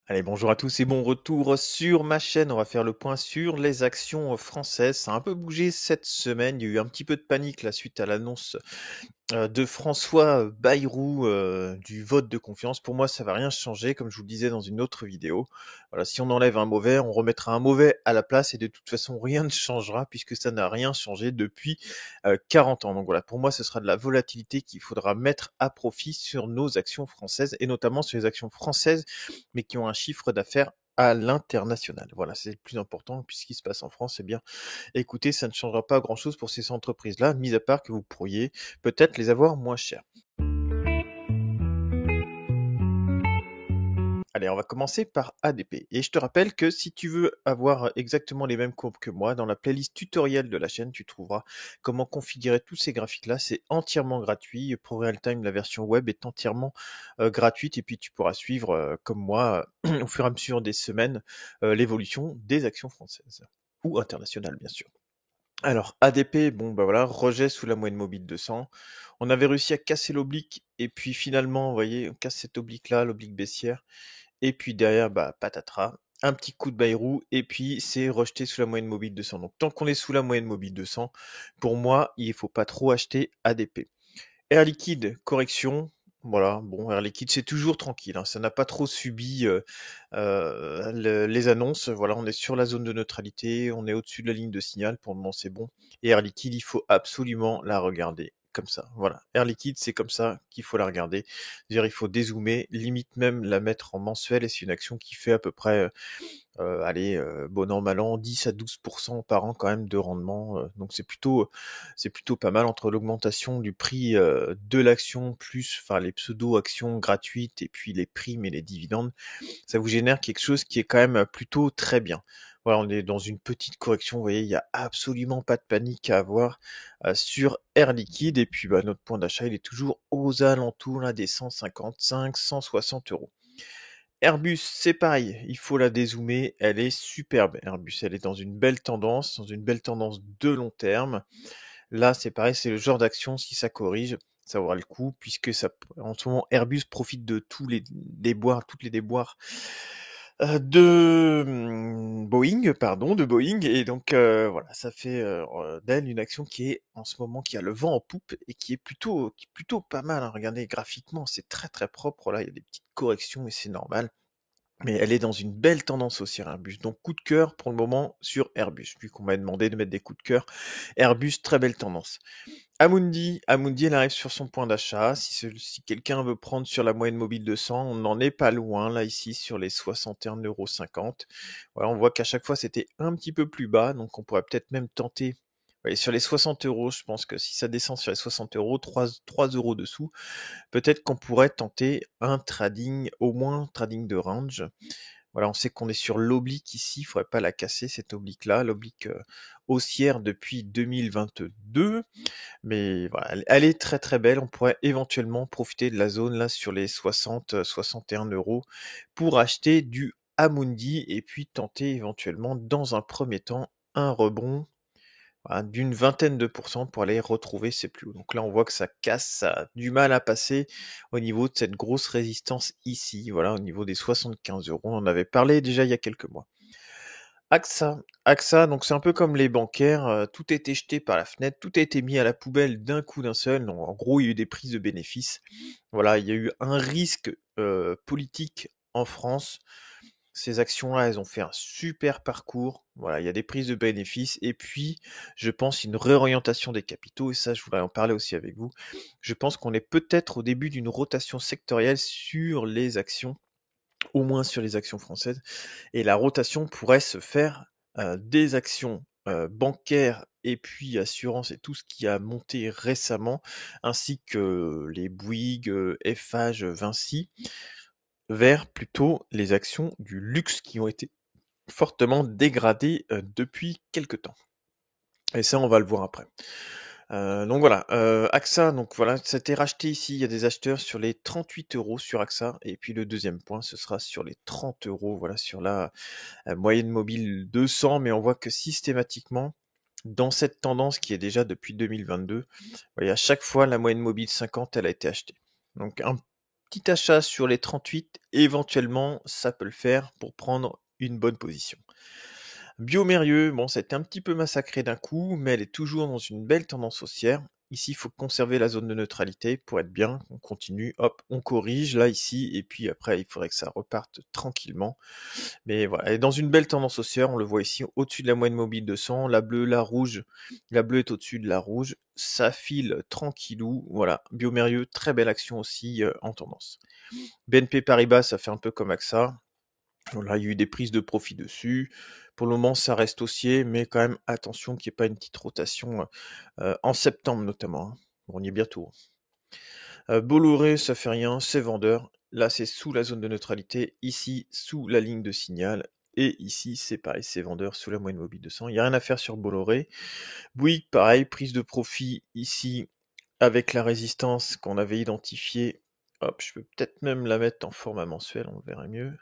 Allez, bonjour à tous et bon retour sur ma chaîne. On va faire le point sur les actions françaises. Ça a un peu bougé cette semaine. Il y a eu un petit peu de panique là suite à l'annonce de François Bayrou du vote de confiance. Pour moi, ça va rien changer, comme je vous le disais dans une autre vidéo. Voilà, si on enlève un mauvais, on remettra un mauvais à la place et de toute façon, rien ne changera puisque ça n'a rien changé depuis 40 ans. Donc voilà, pour moi, ce sera de la volatilité qu'il faudra mettre à profit sur nos actions françaises et notamment sur les actions françaises, mais qui ont un chiffre d'affaires à l'international. Voilà, c'est le plus important. Puis ce qui se passe en France, eh bien, écoutez, ça ne changera pas grand-chose pour ces entreprises-là, mis à part que vous pourriez peut-être les avoir moins chers. Allez, on va commencer par ADP. Et je te rappelle que si tu veux avoir exactement les mêmes courbes que moi, dans la playlist tutoriel de la chaîne, tu trouveras comment configurer tous ces graphiques-là. C'est entièrement gratuit. ProRealTime, la version web, est entièrement gratuite. Et puis tu pourras suivre, comme moi, au fur et à mesure des semaines, l'évolution des actions françaises. Ou internationales, bien sûr. Alors, ADP, bon bah voilà, rejet sous la moyenne mobile 200. On avait réussi à casser l'oblique, et puis finalement, vous voyez, on casse cet oblique-là, l'oblique baissière, et puis derrière, bah patatras, un petit coup de Bayrou, et puis c'est rejeté sous la moyenne mobile 200. Donc tant qu'on est sous la moyenne mobile 200, pour moi, il faut pas trop acheter ADP. Air Liquide, correction. Voilà, bon, Air Liquide, c'est toujours tranquille, hein, ça n'a pas trop subi les annonces. Voilà, on est sur la zone de neutralité, on est au-dessus de la ligne de signal, pour le moment c'est bon. Et Air Liquide, il faut absolument la regarder comme ça. Voilà, Air Liquide, c'est comme ça qu'il faut la regarder. C'est-à-dire, il faut dézoomer, limite même la mettre en mensuel, et c'est une action qui fait à peu près allez, bon an, mal an, 10 à 12% par an quand même de rendement. Donc c'est plutôt pas mal entre l'augmentation du prix de l'action plus, enfin les pseudo-actions gratuites et puis les primes et les dividendes. Ça vous génère quelque chose qui est quand même plutôt très bien. Voilà, on est dans une petite correction. Vous voyez, il n'y a absolument pas de panique à avoir sur Air Liquide. Et puis, bah, notre point d'achat, il est toujours aux alentours là, des 155, 160 euros. Airbus, c'est pareil, il faut la dézoomer, elle est superbe. Airbus, elle est dans une belle tendance de long terme. Là, c'est pareil, c'est le genre d'action, si ça corrige, ça aura le coup, puisque ça, en ce moment, Airbus profite de tous les déboires, toutes les déboires de Boeing, et donc voilà, ça fait d'elle une action qui est en ce moment, qui a le vent en poupe et qui est plutôt pas mal, hein. Regardez graphiquement, c'est très très propre. Là, il y a des petites corrections et c'est normal. Mais elle est dans une belle tendance haussière, Airbus. Donc coup de cœur pour le moment sur Airbus, vu qu'on m'a demandé de mettre des coups de cœur. Airbus, très belle tendance. Amundi, elle arrive sur son point d'achat. Si quelqu'un veut prendre sur la moyenne mobile 200, on n'en est pas loin, là, ici, sur les 61,50 €. Voilà, on voit qu'à chaque fois, c'était un petit peu plus bas, donc on pourrait peut-être même tenter. Ouais, sur les 60 euros, je pense que si ça descend sur les 60 euros, 3 euros dessous, peut-être qu'on pourrait tenter un trading, au moins trading de range. Voilà, on sait qu'on est sur l'oblique ici, il faudrait pas la casser cette oblique-là, l'oblique haussière depuis 2022. Mais voilà, elle est très très belle. On pourrait éventuellement profiter de la zone là sur les 60, 61 euros pour acheter du Amundi et puis tenter éventuellement dans un premier temps un rebond, voilà, d'une vingtaine de pourcents pour aller retrouver ses plus hauts. Donc là, on voit que ça casse, ça a du mal à passer au niveau de cette grosse résistance ici, voilà, au niveau des 75 euros. On en avait parlé déjà il y a quelques mois. AXA, donc c'est un peu comme les bancaires, tout a été jeté par la fenêtre, tout a été mis à la poubelle d'un coup d'un seul. Donc en gros, il y a eu des prises de bénéfices. Voilà, il y a eu un risque politique en France. Ces actions-là, elles ont fait un super parcours. Voilà, il y a des prises de bénéfices et puis, je pense, une réorientation des capitaux. Et ça, je voudrais en parler aussi avec vous. Je pense qu'on est peut-être au début d'une rotation sectorielle sur les actions, au moins sur les actions françaises. Et la rotation pourrait se faire des actions bancaires et puis assurance et tout ce qui a monté récemment, ainsi que les Bouygues, Eiffage, Vinci, vers plutôt les actions du luxe qui ont été fortement dégradées depuis quelque temps. Et ça, on va le voir après. Donc voilà, AXA, donc voilà, ça a été racheté ici, il y a des acheteurs sur les 38 euros sur AXA, et puis le deuxième point, ce sera sur les 30 euros, voilà, sur la moyenne mobile 200, mais on voit que systématiquement, dans cette tendance qui est déjà depuis 2022, vous voyez, à chaque fois, la moyenne mobile 50, elle a été achetée. Donc un petit achat sur les 38, éventuellement, ça peut le faire pour prendre une bonne position. Biomérieux, bon, ça a été un petit peu massacré d'un coup, mais elle est toujours dans une belle tendance haussière. Ici, il faut conserver la zone de neutralité pour être bien. On continue, hop, on corrige là, ici, et puis après, il faudrait que ça reparte tranquillement. Mais voilà, elle est dans une belle tendance haussière, on le voit ici, au-dessus de la moyenne mobile 200, la bleue, la rouge, la bleue est au-dessus de la rouge, ça file tranquillou, voilà. Biomérieux, très belle action aussi en tendance. BNP Paribas, ça fait un peu comme AXA. Là, il y a eu des prises de profit dessus. Pour le moment, ça reste haussier, mais quand même, attention qu'il n'y ait pas une petite rotation en septembre notamment, hein. Bon, on y est bientôt. Bolloré, ça fait rien, c'est vendeur. Là, c'est sous la zone de neutralité. Ici, sous la ligne de signal. Et ici, c'est pareil, c'est vendeur sous la moyenne mobile 200. Il n'y a rien à faire sur Bolloré. Bouygues, pareil, prise de profit ici avec la résistance qu'on avait identifiée. Hop, je peux peut-être même la mettre en format mensuel, on le verra mieux.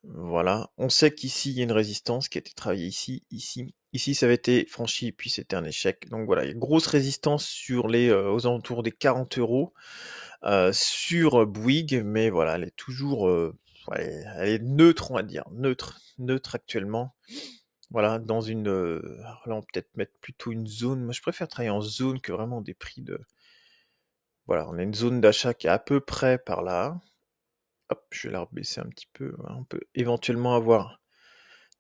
Voilà, on sait qu'ici il y a une résistance qui a été travaillée ici, ici. Ici ça avait été franchi, puis c'était un échec. Donc voilà, il y a une grosse résistance sur les aux alentours des 40 euros sur Bouygues, mais voilà, elle est toujours ouais, elle est neutre, on va dire, neutre actuellement. Voilà, dans une alors là on peut peut-être mettre plutôt une zone. Moi je préfère travailler en zone que vraiment des prix de. Voilà, on a une zone d'achat qui est à peu près par là. Hop, je vais la rebaisser un petit peu. Voilà, on peut éventuellement avoir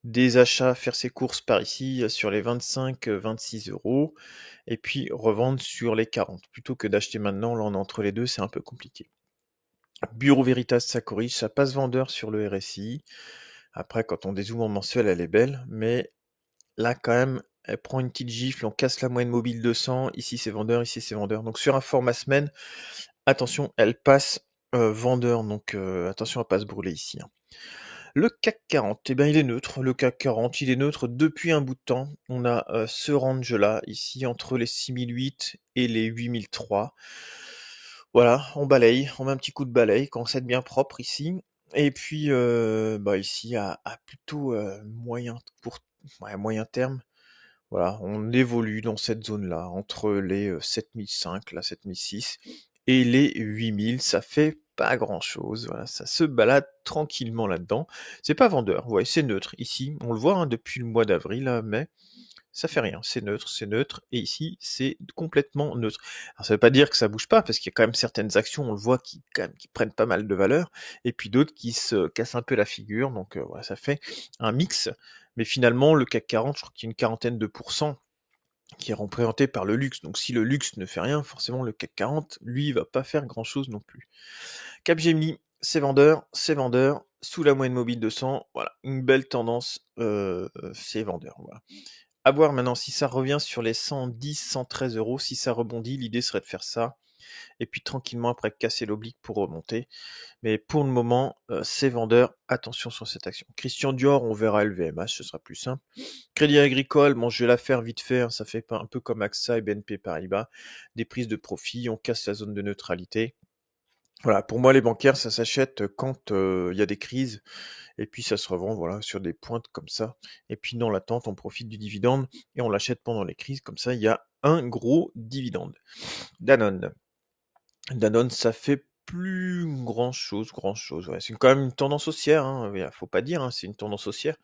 des achats, faire ses courses par ici sur les 25-26 euros et puis revendre sur les 40. Plutôt que d'acheter maintenant, là on est entre les deux, c'est un peu compliqué. Bureau Veritas, ça corrige, ça passe vendeur sur le RSI. Après, quand on dézoome en mensuel, elle est belle, mais là quand même, elle prend une petite gifle, on casse la moyenne mobile 200, ici c'est vendeur, ici c'est vendeur. Donc sur un format semaine, attention, elle passe vendeur, donc attention à pas se brûler ici, hein. Le CAC 40, eh ben, il est neutre. Le CAC 40, il est neutre depuis un bout de temps. On a ce range-là, ici, entre les 6008 et les 8003. Voilà, on balaye, on met un petit coup de balaye quand c'est bien propre ici. Et puis, bah, ici, à plutôt ouais, moyen terme, voilà, on évolue dans cette zone-là, entre les 7005, la 7006, et les 8000, ça fait pas grand-chose, voilà, ça se balade tranquillement là-dedans. C'est pas vendeur, ouais, c'est neutre. Ici, on le voit hein, depuis le mois d'avril, là, mais ça fait rien, c'est neutre, et ici, c'est complètement neutre. Alors ça veut pas dire que ça bouge pas, parce qu'il y a quand même certaines actions, on le voit, qui, quand même, qui prennent pas mal de valeur, et puis d'autres qui se cassent un peu la figure, donc voilà, ça fait un mix. Mais finalement, le CAC 40, je crois qu'il y a une quarantaine de pourcents qui est représenté par le luxe. Donc si le luxe ne fait rien, forcément le CAC 40, lui, il va pas faire grand-chose non plus. Capgemini, c'est vendeur, sous la moyenne mobile 200, voilà, une belle tendance, c'est vendeur, voilà. À voir maintenant si ça revient sur les 110, 113 euros, si ça rebondit, l'idée serait de faire ça, et puis tranquillement après casser l'oblique pour remonter. Mais pour le moment, c'est vendeur, attention sur cette action. Christian Dior, on verra LVMH, ce sera plus simple. Crédit Agricole, bon, je vais la faire vite fait, hein, ça fait pas un peu comme AXA et BNP Paribas, des prises de profit, on casse la zone de neutralité. Voilà, pour moi, les bancaires, ça s'achète quand il y a des crises, et puis ça se revend, voilà, sur des pointes comme ça. Et puis dans l'attente, on profite du dividende, et on l'achète pendant les crises, comme ça, il y a un gros dividende. Danone. Danone, ça fait plus grand-chose, ouais. C'est quand même une tendance haussière, hein, faut pas dire, hein, c'est une tendance haussière.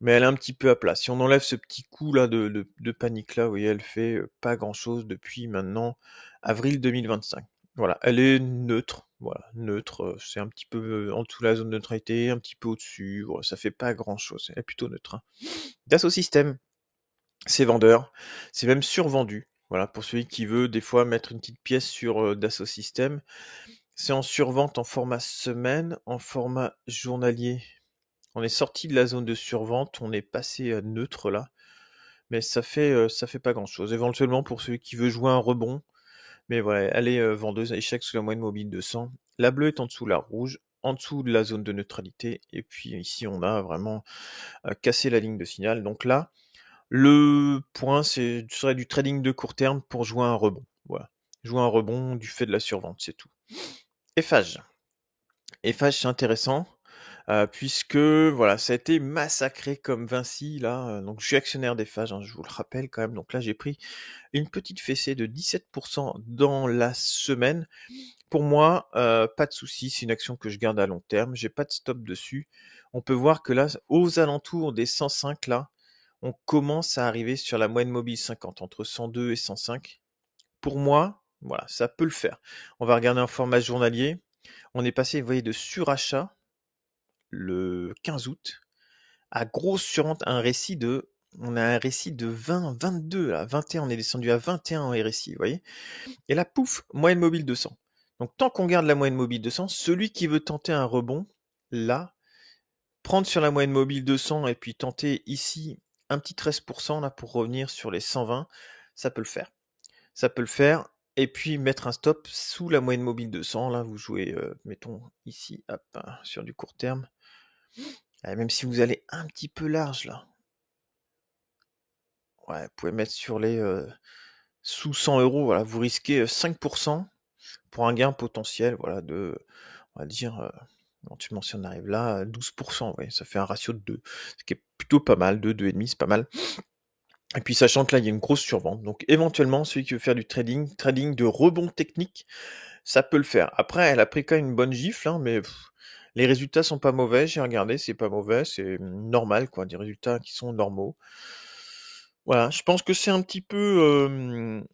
Mais elle est un petit peu à plat. Si on enlève ce petit coup là de panique là, vous voyez, elle fait pas grand chose depuis maintenant avril 2025. Voilà, elle est neutre, voilà, neutre, c'est un petit peu en dessous de la zone de neutralité, un petit peu au-dessus, voilà, ça fait pas grand chose, elle est plutôt neutre, hein. Dassault Systèmes, c'est vendeur, c'est même survendu. Voilà, pour celui qui veut des fois mettre une petite pièce sur Dassault Systèmes, c'est en survente en format semaine, en format journalier. On est sorti de la zone de survente, on est passé à neutre là, mais ça fait pas grand-chose. Éventuellement pour celui qui veut jouer un rebond, mais voilà, elle est vendeuse à échec sous la moyenne mobile 200. La bleue est en dessous de la rouge, en dessous de la zone de neutralité, et puis ici on a vraiment cassé la ligne de signal. Donc là, le point ce serait du trading de court terme pour jouer un rebond. Voilà, jouer un rebond du fait de la survente, c'est tout. Eiffage. Eiffage, c'est intéressant. puisque voilà, ça a été massacré comme Vinci là, donc je suis actionnaire d'Eiffage, hein, je vous le rappelle quand même. Donc là, j'ai pris une petite fessée de 17 dans la semaine. Pour moi, pas de souci, c'est une action que je garde à long terme, j'ai pas de stop dessus. On peut voir que là, aux alentours des 105 là, on commence à arriver sur la moyenne mobile 50, entre 102 et 105. Pour moi, voilà, ça peut le faire. On va regarder un format journalier. On est passé, vous voyez, de surachat le 15 août à grosse survente, on a un récit de 20, 22 là, 21, on est descendu à 21 en RSI, vous voyez. Et là, pouf, moyenne mobile 200. Donc tant qu'on garde la moyenne mobile 200, celui qui veut tenter un rebond, là, prendre sur la moyenne mobile 200 et puis tenter ici un petit 13% là pour revenir sur les 120, ça peut le faire. Ça peut le faire. Et puis mettre un stop sous la moyenne mobile 200. Là, vous jouez, mettons ici, hop, sur du court terme. Même si vous allez un petit peu large là. Ouais, vous pouvez mettre sur les sous 100 euros. Voilà, vous risquez 5% pour un gain potentiel, voilà, de, on va dire, éventuellement si on arrive là, 12%. Ouais, ça fait un ratio de 2, ce qui est plutôt pas mal. 2, 2,5, c'est pas mal. Et puis sachant que là, il y a une grosse survente. Donc éventuellement, celui qui veut faire du trading de rebond technique, ça peut le faire. Après, elle a pris quand même une bonne gifle, hein, mais les résultats sont pas mauvais. J'ai regardé, c'est pas mauvais, c'est normal, quoi, des résultats qui sont normaux. Voilà, je pense que c'est un petit peu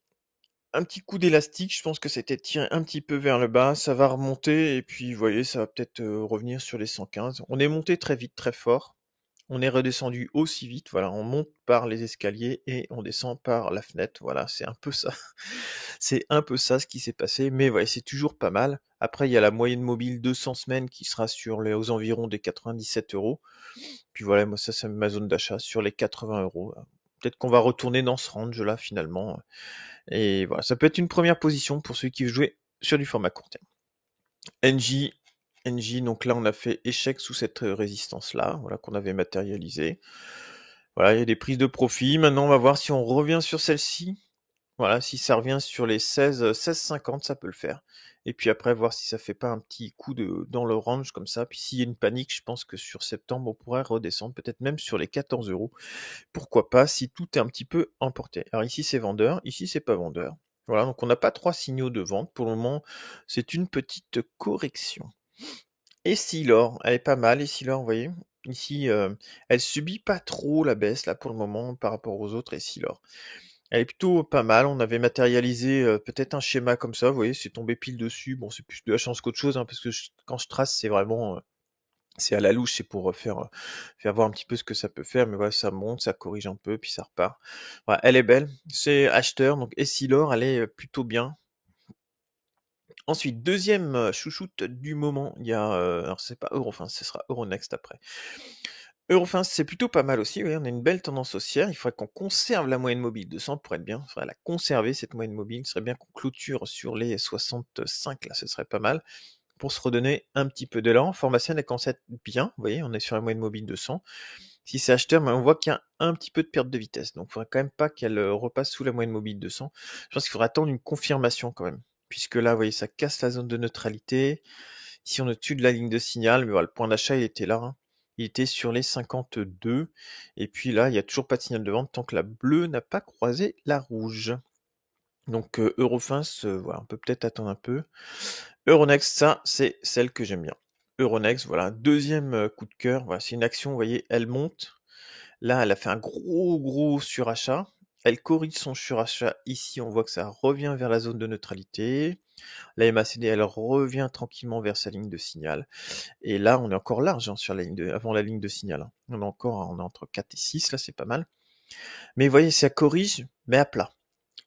un petit coup d'élastique. Je pense que c'était tiré un petit peu vers le bas. Ça va remonter et puis, vous voyez, ça va peut-être revenir sur les 115. On est monté très vite, très fort. On est redescendu aussi vite. Voilà, on monte par les escaliers et on descend par la fenêtre. Voilà, c'est un peu ça. C'est un peu ça ce qui s'est passé. Mais ouais, c'est toujours pas mal. Après, il y a la moyenne mobile 200 semaines qui sera aux environs des 97 euros. Puis voilà, moi, ça, c'est ma zone d'achat sur les 80 euros. Peut-être qu'on va retourner dans ce range-là finalement. Et voilà, ça peut être une première position pour ceux qui veulent jouer sur du format court terme. NJ, donc là on a fait échec sous cette résistance-là, voilà, qu'on avait matérialisé. Voilà, il y a des prises de profit. Maintenant on va voir si on revient sur celle-ci. Voilà, si ça revient sur les 16,50, ça peut le faire. Et puis après, voir si ça fait pas un petit coup dans le range comme ça. Puis s'il y a une panique, je pense que sur septembre, on pourrait redescendre, peut-être même sur les 14 euros. Pourquoi pas, si tout est un petit peu emporté. Alors ici, c'est vendeur, ici, c'est pas vendeur. Voilà, donc on n'a pas 3 signaux de vente. Pour le moment, c'est une petite correction. Et Silor, elle est pas mal, et Silor, vous voyez, ici, elle subit pas trop la baisse, là, pour le moment, par rapport aux autres, et Silor. Elle est plutôt pas mal. On avait matérialisé peut-être un schéma comme ça. Vous voyez, c'est tombé pile dessus. Bon, c'est plus de la chance qu'autre chose, hein, parce que quand je trace, c'est vraiment, c'est à la louche, c'est pour faire voir un petit peu ce que ça peut faire. Mais voilà, ça monte, ça corrige un peu, puis ça repart. Voilà, elle est belle. C'est acheteur, donc Essilor, elle est plutôt bien. Ensuite, deuxième chouchoute du moment, il y a, alors c'est pas Eurofins, ce sera Euronext après. Eurofins, c'est plutôt pas mal aussi, oui, on a une belle tendance haussière. Il faudrait qu'on conserve la moyenne mobile 200 pour être bien. Il faudrait la conserver, cette moyenne mobile. Il serait bien qu'on clôture sur les 65, là, ce serait pas mal. Pour se redonner un petit peu d'élan. Formation, elle commence à être bien. Vous voyez, on est sur la moyenne mobile 200. Si c'est acheteur, mais on voit qu'il y a un petit peu de perte de vitesse. Donc, il faudrait quand même pas qu'elle repasse sous la moyenne mobile 200. Je pense qu'il faudra attendre une confirmation quand même. Puisque là, vous voyez, ça casse la zone de neutralité. Ici, on est au-dessus de la ligne de signal. Mais voilà, le point d'achat, il était là, hein. Il était sur les 52. Et puis là, il n'y a toujours pas de signal de vente tant que la bleue n'a pas croisé la rouge. Donc Eurofins, voilà, on peut peut-être attendre un peu. Euronext, ça, c'est celle que j'aime bien. Euronext, voilà, deuxième coup de cœur. Voilà, c'est une action, vous voyez, elle monte. Là, elle a fait un gros surachat. Elle corrige son surachat ici. On voit que ça revient vers la zone de neutralité. La MACD, elle revient tranquillement vers sa ligne de signal. Et là, on est encore large hein, sur avant la ligne de signal. Hein. On est entre 4 et 6, là, c'est pas mal. Mais vous voyez, ça corrige, mais à plat.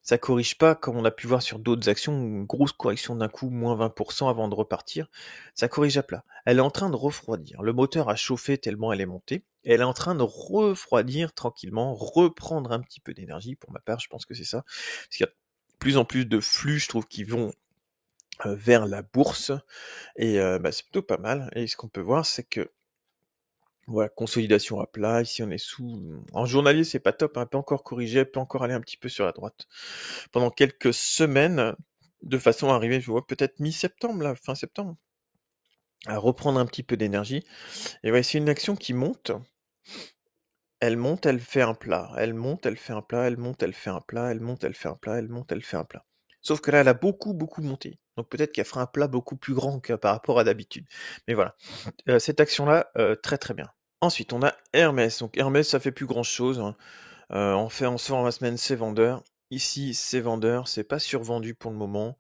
Ça corrige pas comme on a pu voir sur d'autres actions, une grosse correction d'un coup, moins 20% avant de repartir. Ça corrige à plat. Elle est en train de refroidir. Le moteur a chauffé tellement elle est montée. Et elle est en train de refroidir tranquillement, reprendre un petit peu d'énergie. Pour ma part, je pense que c'est ça. Parce qu'il y a de plus en plus de flux, je trouve, qui vont vers la bourse. Et c'est plutôt pas mal. Et ce qu'on peut voir, c'est que voilà, consolidation à plat, ici on est sous... En journalier, c'est pas top, hein, elle peut encore corriger, elle peut encore aller un petit peu sur la droite. Pendant quelques semaines, de façon à arriver, je vois peut-être mi-septembre, là, fin septembre. à reprendre un petit peu d'énergie. Et ouais, c'est une action qui monte, elle fait un plat, elle monte, elle fait un plat, elle monte, elle fait un plat, elle monte, elle fait un plat, elle monte, elle fait un plat. Sauf que là, elle a beaucoup, beaucoup monté. Donc peut-être qu'elle fera un plat beaucoup plus grand que par rapport à d'habitude. Mais voilà, cette action-là, très très bien. Ensuite, on a Hermès. Donc Hermès, ça fait plus grand-chose, hein. On fait en sort la semaine, c'est vendeur. Ici, c'est vendeur, c'est pas survendu pour le moment.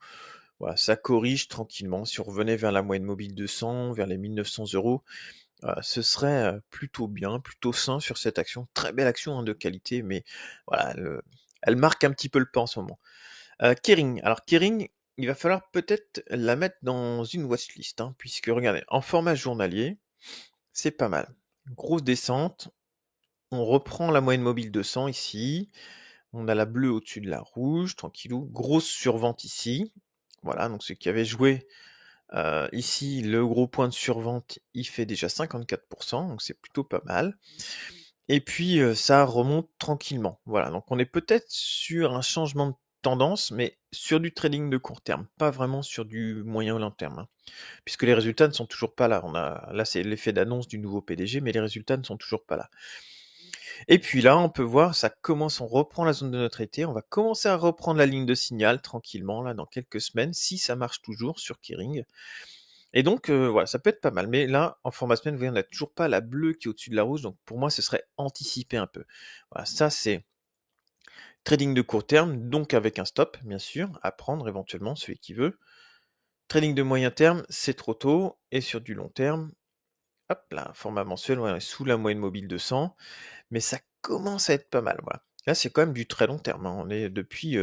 Voilà, ça corrige tranquillement. Si on revenait vers la moyenne mobile 200, vers les 1 900 €, ce serait plutôt bien, plutôt sain sur cette action. Très belle action, hein, de qualité, mais voilà, elle marque un petit peu le pas en ce moment. Kering. Alors Kering, il va falloir peut-être la mettre dans une watchlist, hein, puisque regardez, en format journalier, c'est pas mal. Grosse descente, on reprend la moyenne mobile 200 ici, on a la bleue au-dessus de la rouge, tranquillou. Grosse survente ici. Voilà, donc ceux qui avaient joué ici, le gros point de survente, il fait déjà 54%, donc c'est plutôt pas mal. Et puis ça remonte tranquillement. Voilà, donc on est peut-être sur un changement de tendance, mais sur du trading de court terme, pas vraiment sur du moyen ou long terme, hein, puisque les résultats ne sont toujours pas là. Là, c'est l'effet d'annonce du nouveau PDG, mais les résultats ne sont toujours pas là. Et puis là, on peut voir, ça commence, on reprend la zone de neutralité, on va commencer à reprendre la ligne de signal tranquillement, là, dans quelques semaines, si ça marche toujours sur Kering. Et donc, voilà, ça peut être pas mal. Mais là, en format semaine, vous voyez, on n'a toujours pas la bleue qui est au-dessus de la rouge, donc pour moi, ce serait anticiper un peu. Voilà, ça, c'est trading de court terme, donc avec un stop, bien sûr, à prendre éventuellement, celui qui veut. Trading de moyen terme, c'est trop tôt, et sur du long terme, hop là, format mensuel, ouais, on est sous la moyenne mobile 200, mais ça commence à être pas mal, voilà. Là, c'est quand même du très long terme, hein. On est depuis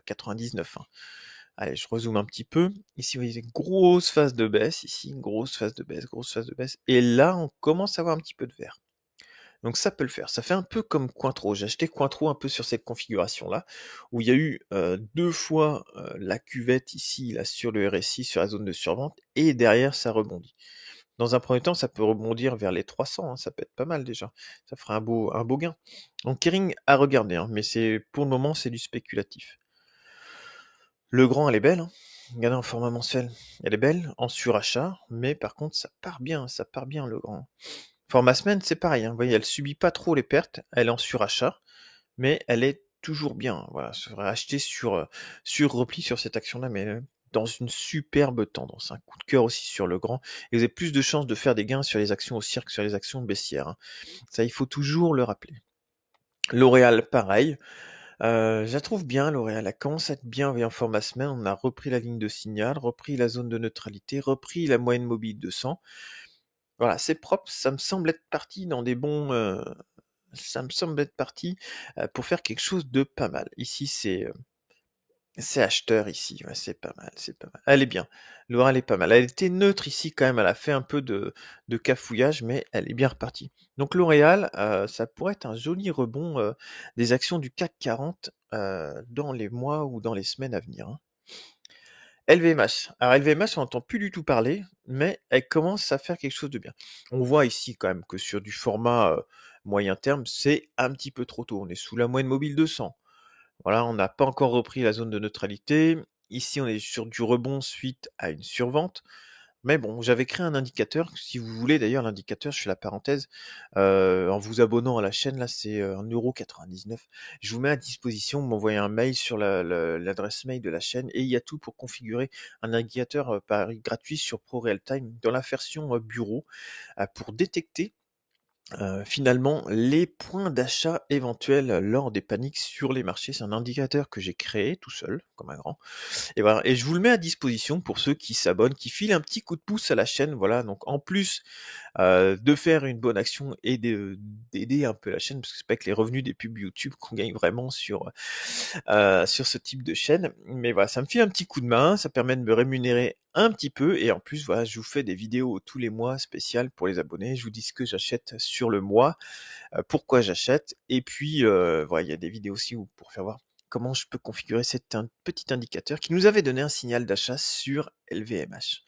99, hein. Allez, je rezoome un petit peu. Ici, vous voyez, grosse phase de baisse, ici, grosse phase de baisse, grosse phase de baisse. Et là, on commence à avoir un petit peu de vert. Donc ça peut le faire. Ça fait un peu comme Cointreau. J'ai acheté Cointreau un peu sur cette configuration-là, où il y a eu 2 fois la cuvette ici, là, sur le RSI, sur la zone de survente, et derrière, ça rebondit. Dans un premier temps, ça peut rebondir vers les 300, hein, ça peut être pas mal déjà. Ça fera un beau gain. Donc Kering à regarder, hein, mais pour le moment, c'est du spéculatif. Le grand, elle est belle, hein. Regardez en format mensuel. Elle est belle, en surachat, mais par contre, ça part bien le grand. Format semaine, c'est pareil, hein. Vous voyez, elle subit pas trop les pertes, elle est en surachat, mais elle est toujours bien. Voilà, ça serait acheté sur repli sur cette action-là, mais dans une superbe tendance. Un coup de cœur aussi sur le grand. Et vous avez plus de chances de faire des gains sur les actions haussières que sur les actions baissières, hein. Ça, il faut toujours le rappeler. L'Oréal, pareil. Je la trouve bien, L'Oréal. Elle commence à être bien en format semaine. On a repris la ligne de signal, repris la zone de neutralité, repris la moyenne mobile 200. Voilà, c'est propre. Ça me semble être parti dans des bons. Ça me semble être parti pour faire quelque chose de pas mal. Ici, c'est acheteur ici. Ouais, c'est pas mal, c'est pas mal. Elle est bien. L'Oréal est pas mal. Elle était neutre ici quand même. Elle a fait un peu de cafouillage, mais elle est bien repartie. Donc L'Oréal, ça pourrait être un joli rebond des actions du CAC 40 dans les mois ou dans les semaines à venir, hein. LVMH. Alors LVMH, on n'entend plus du tout parler, mais elle commence à faire quelque chose de bien. On voit ici quand même que sur du format moyen terme, c'est un petit peu trop tôt. On est sous la moyenne mobile 200. Voilà, on n'a pas encore repris la zone de neutralité. Ici, on est sur du rebond suite à une survente. Mais bon, j'avais créé un indicateur. Si vous voulez, d'ailleurs, l'indicateur, je fais la parenthèse, en vous abonnant à la chaîne, là, c'est 1,99 €. Je vous mets à disposition, vous m'envoyez un mail sur l'adresse mail de la chaîne et il y a tout pour configurer un indicateur gratuit sur ProRealTime dans la version bureau pour détecter finalement les points d'achat éventuels lors des paniques sur les marchés. C'est un indicateur que j'ai créé tout seul, comme un grand. Et voilà, et je vous le mets à disposition pour ceux qui s'abonnent, qui filent un petit coup de pouce à la chaîne. Voilà, donc en plus de faire une bonne action et d'aider un peu la chaîne, parce que c'est pas avec les revenus des pubs YouTube qu'on gagne vraiment sur ce type de chaîne. Mais voilà, ça me fait un petit coup de main, ça permet de me rémunérer un petit peu, et en plus, voilà, je vous fais des vidéos tous les mois spéciales pour les abonnés. Je vous dis ce que j'achète sur le mois, pourquoi j'achète, et puis voilà, il y a des vidéos aussi pour faire voir comment je peux configurer un petit indicateur qui nous avait donné un signal d'achat sur LVMH.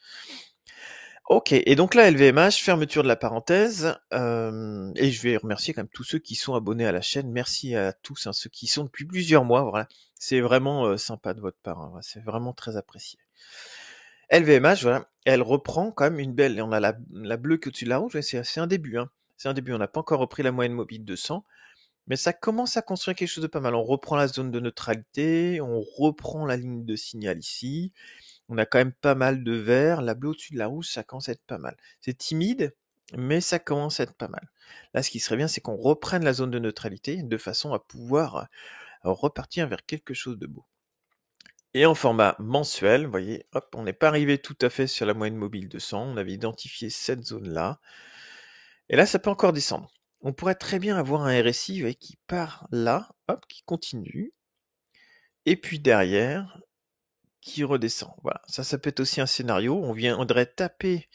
Ok, et donc là, LVMH, fermeture de la parenthèse, et je vais remercier quand même tous ceux qui sont abonnés à la chaîne. Merci à tous, hein, ceux qui sont depuis plusieurs mois. Voilà, c'est vraiment sympa de votre part, hein. C'est vraiment très apprécié. LVMH, voilà, elle reprend quand même une belle. On a la bleue qui est au-dessus de la rouge, ouais, c'est un début, hein. C'est un début. On n'a pas encore repris la moyenne mobile de 100, mais ça commence à construire quelque chose de pas mal. On reprend la zone de neutralité, on reprend la ligne de signal ici. On a quand même pas mal de vert. La bleue au-dessus de la rouge, ça commence à être pas mal. C'est timide, mais ça commence à être pas mal. Là, ce qui serait bien, c'est qu'on reprenne la zone de neutralité de façon à pouvoir repartir vers quelque chose de beau. Et en format mensuel, vous voyez, hop, on n'est pas arrivé tout à fait sur la moyenne mobile de 100, on avait identifié cette zone-là. Et là, ça peut encore descendre. On pourrait très bien avoir un RSI, vous voyez, qui part là, hop, qui continue, et puis derrière, qui redescend. Voilà, ça peut être aussi un scénario. On viendrait taper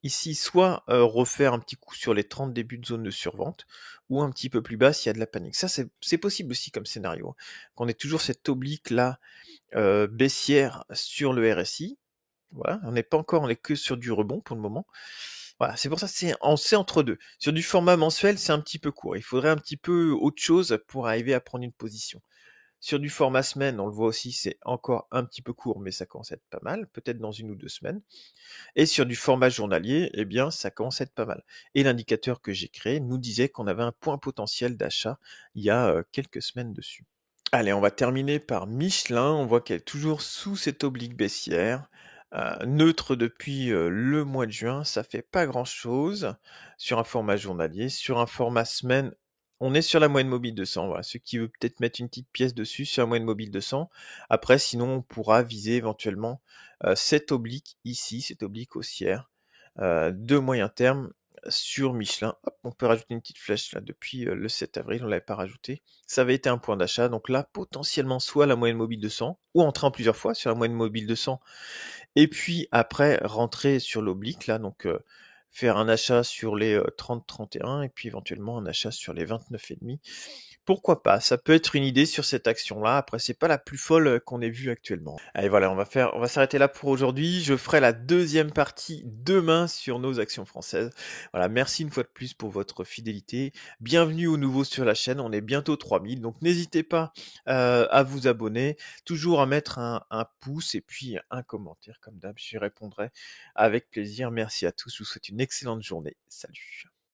ici, soit refaire un petit coup sur les 30 débuts de zone de survente, ou un petit peu plus bas s'il y a de la panique. Ça, c'est possible aussi comme scénario, hein, qu'on ait toujours cette oblique-là baissière sur le RSI. Voilà, on n'est pas encore, on est que sur du rebond pour le moment. Voilà, c'est pour ça que c'est entre deux. Sur du format mensuel, c'est un petit peu court. Il faudrait un petit peu autre chose pour arriver à prendre une position. Sur du format semaine, on le voit aussi, c'est encore un petit peu court, mais ça commence à être pas mal, peut-être dans 1 ou 2 semaines. Et sur du format journalier, eh bien, ça commence à être pas mal. Et l'indicateur que j'ai créé nous disait qu'on avait un point potentiel d'achat il y a quelques semaines dessus. Allez, on va terminer par Michelin. On voit qu'elle est toujours sous cette oblique baissière. Neutre depuis le mois de juin, ça fait pas grand-chose sur un format journalier. Sur un format semaine, on est sur la moyenne mobile 200. Voilà. Ceux qui veulent peut-être mettre une petite pièce dessus sur la moyenne mobile 200. Après, sinon, on pourra viser éventuellement cette oblique ici, cette oblique haussière de moyen terme sur Michelin. Hop, on peut rajouter une petite flèche là depuis le 7 avril, on l'avait pas rajouté. Ça avait été un point d'achat, donc là potentiellement soit la moyenne mobile de 100, ou entrer en plusieurs fois sur la moyenne mobile de 100, et puis après rentrer sur l'oblique là, donc faire un achat sur les 30-31 et puis éventuellement un achat sur les 29,5. Pourquoi pas? Ça peut être une idée sur cette action-là. Après, c'est pas la plus folle qu'on ait vue actuellement. Allez, voilà, on va s'arrêter là pour aujourd'hui. Je ferai la deuxième partie demain sur nos actions françaises. Voilà, merci une fois de plus pour votre fidélité. Bienvenue aux nouveaux sur la chaîne. On est bientôt 3000, donc n'hésitez pas à vous abonner, toujours à mettre un pouce et puis un commentaire comme d'hab. J'y répondrai avec plaisir. Merci à tous. Je vous souhaite une excellente journée. Salut.